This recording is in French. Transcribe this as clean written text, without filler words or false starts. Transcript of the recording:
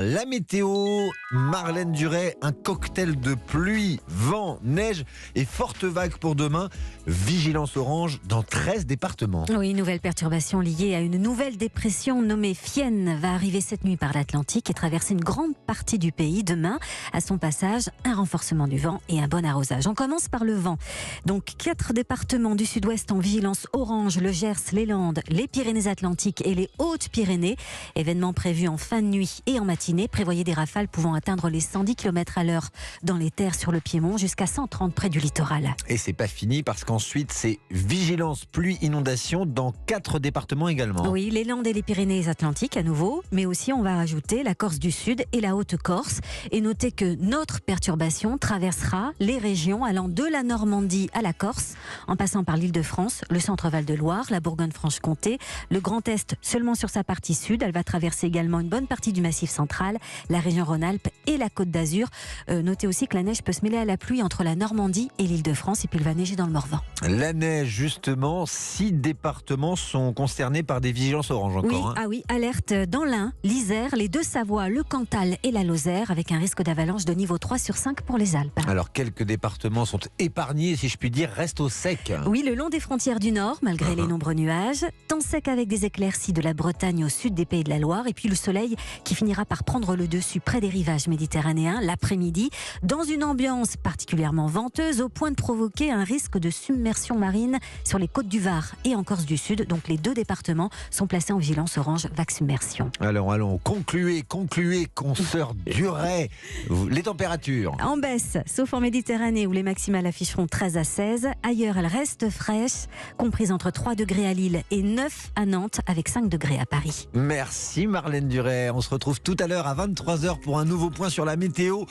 La météo, Marlène Duret, un cocktail de pluie, vent, neige et fortes vagues pour demain. Vigilance orange dans 13 départements. Oui, une nouvelle perturbation liée à une nouvelle dépression nommée Fienne va arriver cette nuit par l'Atlantique et traverser une grande partie du pays. Demain, à son passage, un renforcement du vent et un bon arrosage. On commence par le vent. Donc 4 départements du sud-ouest en vigilance orange, le Gers, les Landes, les Pyrénées-Atlantiques et les Hautes-Pyrénées. Événements prévus en fin de nuit et en matinée. Prévoyez des rafales pouvant atteindre les 110 km à l'heure dans les terres sur le Piémont jusqu'à 130 près du littoral. Et c'est pas fini parce qu'ensuite c'est vigilance pluie inondation dans 4 départements également. Oui, les Landes et les Pyrénées-Atlantiques à nouveau, mais aussi on va ajouter la Corse du Sud et la Haute-Corse. Et notez que notre perturbation traversera les régions allant de la Normandie à la Corse, en passant par l'Île-de-France, le centre-Val de Loire, la Bourgogne-Franche-Comté, le Grand Est seulement sur sa partie sud. Elle va traverser également une bonne partie du Massif central, la région Rhône-Alpes et la Côte d'Azur. Notez aussi que la neige peut se mêler à la pluie entre la Normandie et l'Île-de-France, et puis il va neiger dans le Morvan. La neige, justement, 6 départements sont concernés par des vigilances orange encore. Oui, alerte dans l'Ain, l'Isère, les Deux-Savoies, le Cantal et la Lozère, avec un risque d'avalanche de niveau 3 sur 5 pour les Alpes. Alors quelques départements sont épargnés, si je puis dire, restent au sec. Oui, le long des frontières du Nord, malgré les nombreux nuages. Temps sec avec des éclaircies de la Bretagne au sud des Pays de la Loire. Et puis le soleil qui finira par prendre le dessus près des rivages méditerranéens l'après-midi, dans une ambiance particulièrement venteuse, au point de provoquer un risque de submersion marine sur les côtes du Var et en Corse du Sud. Donc les 2 départements sont placés en vigilance orange vague submersion. Alors allons, concluez, consoeur Duret. Les températures En baisse, sauf en Méditerranée où les maximales afficheront 13 à 16. Ailleurs, elles restent fraîches, comprises entre 3 degrés à Lille et 9 à Nantes, avec 5 degrés à Paris. Merci Marlène Duret. On se retrouve tout à l'heure à 23h pour un nouveau point sur la météo.